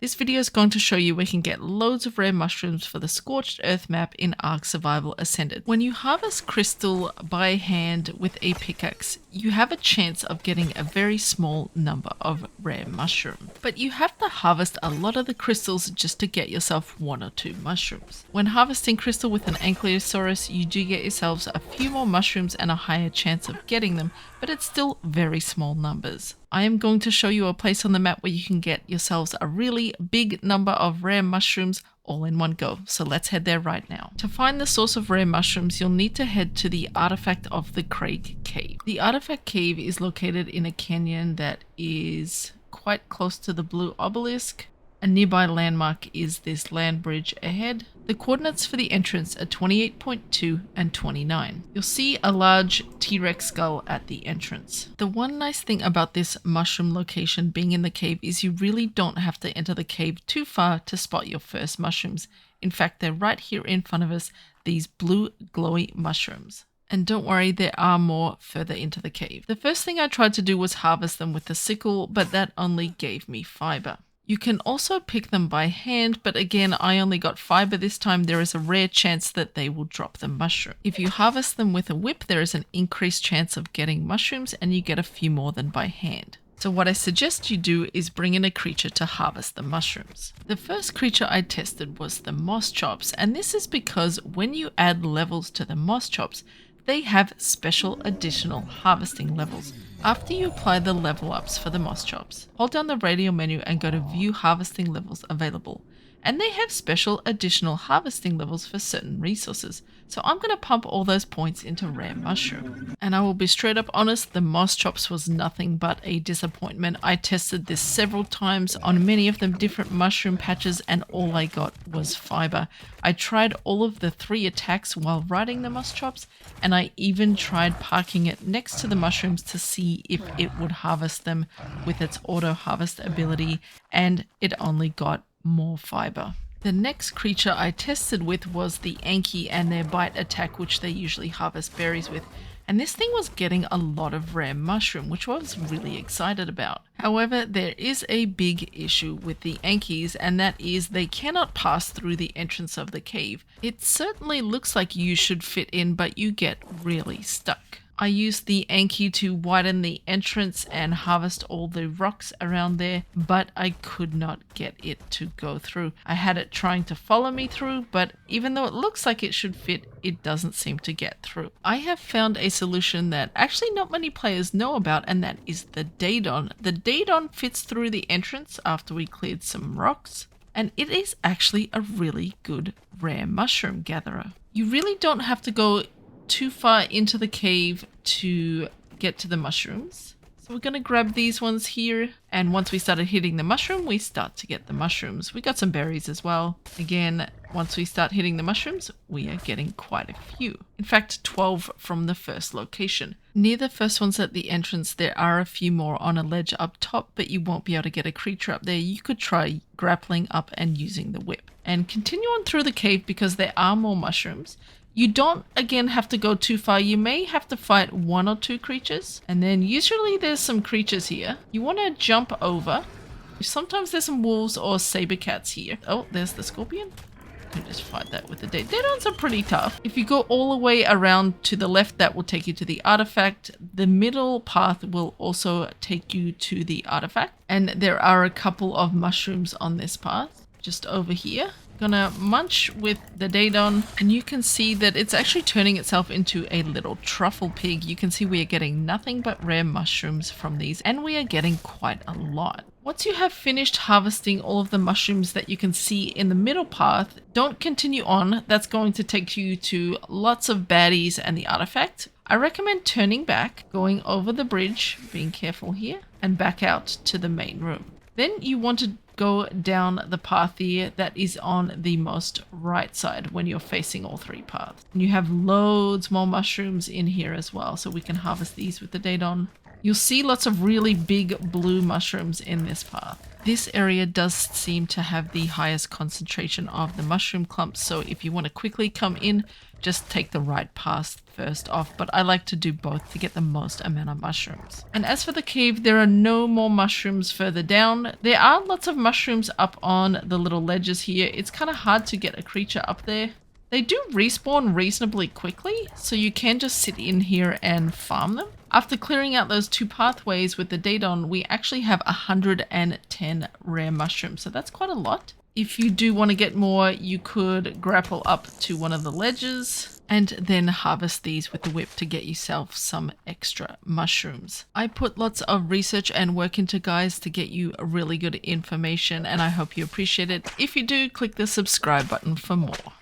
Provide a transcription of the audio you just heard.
This video is going to show you where you can get loads of rare mushrooms for the Scorched Earth map in Ark Survival Ascended. When you harvest crystal by hand with a pickaxe, you have a chance of getting a very small number of rare mushroom. But you have to harvest a lot of the crystals just to get yourself 1 or 2 mushrooms. When harvesting crystal with an Ankylosaurus, you do get yourselves a few more mushrooms and a higher chance of getting them, but it's still very small numbers. I am going to show you a place on the map where you can get yourselves a really big number of rare mushrooms all in one go. So let's head there right now. To find the source of rare mushrooms, you'll need to head to the Artifact of the Craig Cave. The Artifact Cave is located in a canyon that is quite close to the Blue Obelisk. A nearby landmark is this land bridge ahead. The coordinates for the entrance are 28.2 and 29. You'll see a large T-Rex skull at the entrance. The one nice thing about this mushroom location being in the cave is you really don't have to enter the cave too far to spot your first mushrooms. In fact, they're right here in front of us, these blue glowy mushrooms. And don't worry, there are more further into the cave. The first thing I tried to do was harvest them with the sickle, but that only gave me fiber. You can also pick them by hand, but again, I only got fiber this time. There is a rare chance that they will drop the mushroom. If you harvest them with a whip, there is an increased chance of getting mushrooms and you get a few more than by hand. So what I suggest you do is bring in a creature to harvest the mushrooms. The first creature I tested was the moss chops, and this is because when you add levels to the moss chops, they have special additional harvesting levels. After you apply the level ups for the moss chops, hold down the radio menu and go to view harvesting levels available. And they have special additional harvesting levels for certain resources. So I'm going to pump all those points into rare mushroom. And I will be straight up honest, the moss chops was nothing but a disappointment. I tested this several times on many of them different mushroom patches and all I got was fiber. I tried all of the 3 attacks while riding the moss chops, and I even tried parking it next to the mushrooms to see if it would harvest them with its auto harvest ability, and it only got more fiber. The next creature I tested with was the Anky and their bite attack, which they usually harvest berries with. And this thing was getting a lot of rare mushroom, which I was really excited about. However, there is a big issue with the Ankys, and that is they cannot pass through the entrance of the cave. It certainly looks like you should fit in, but you get really stuck. I used the Anky to widen the entrance and harvest all the rocks around there, but I could not get it to go through. I had it trying to follow me through, but even though it looks like it should fit, it doesn't seem to get through. I have found a solution that actually not many players know about, and that is the Daedon. The Daedon fits through the entrance after we cleared some rocks, and it is actually a really good rare mushroom gatherer. You really don't have to go too far into the cave to get to the mushrooms. So we're going to grab these ones here, and once we started hitting the mushroom, we start to get the mushrooms. We got some berries as well. Again, once we start hitting the mushrooms, we are getting quite a few. In fact, 12 from the first location. Near the first ones at the entrance, there are a few more on a ledge up top, but you won't be able to get a creature up there. You could try grappling up and using the whip. And continue on through the cave because there are more mushrooms. You don't, again, have to go too far. You may have to fight 1 or 2 creatures. And then usually there's some creatures here. You want to jump over. Sometimes there's some wolves or saber cats here. Oh, there's the scorpion. You can just fight that with the Daedons are pretty tough. If you go all the way around to the left, that will take you to the artifact. The middle path will also take you to the artifact. And there are a couple of mushrooms on this path. Just over here. Gonna munch with the Daedon, and you can see that it's actually turning itself into a little truffle pig. You can see we are getting nothing but rare mushrooms from these, and we are getting quite a lot. Once you have finished harvesting all of the mushrooms that you can see in the middle path, don't continue on. That's going to take you to lots of baddies and the artifact. I recommend turning back, going over the bridge, being careful here, and back out to the main room. Then you want to go down the path here that is on the most right side when you're facing all 3 paths. And you have loads more mushrooms in here as well, so we can harvest these with the Daedon. You'll see lots of really big blue mushrooms in this path. This area does seem to have the highest concentration of the mushroom clumps, so if you want to quickly come in, just take the right path first off, but I like to do both to get the most amount of mushrooms. And as for the cave, there are no more mushrooms further down. There are lots of mushrooms up on the little ledges here. It's kind of hard to get a creature up there. They do respawn reasonably quickly, so you can just sit in here and farm them. After clearing out those 2 pathways with the Daedon, we actually have 110 rare mushrooms, so that's quite a lot. If you do want to get more, you could grapple up to one of the ledges and then harvest these with the whip to get yourself some extra mushrooms. I put lots of research and work into guys to get you really good information, and I hope you appreciate it. If you do, click the subscribe button for more.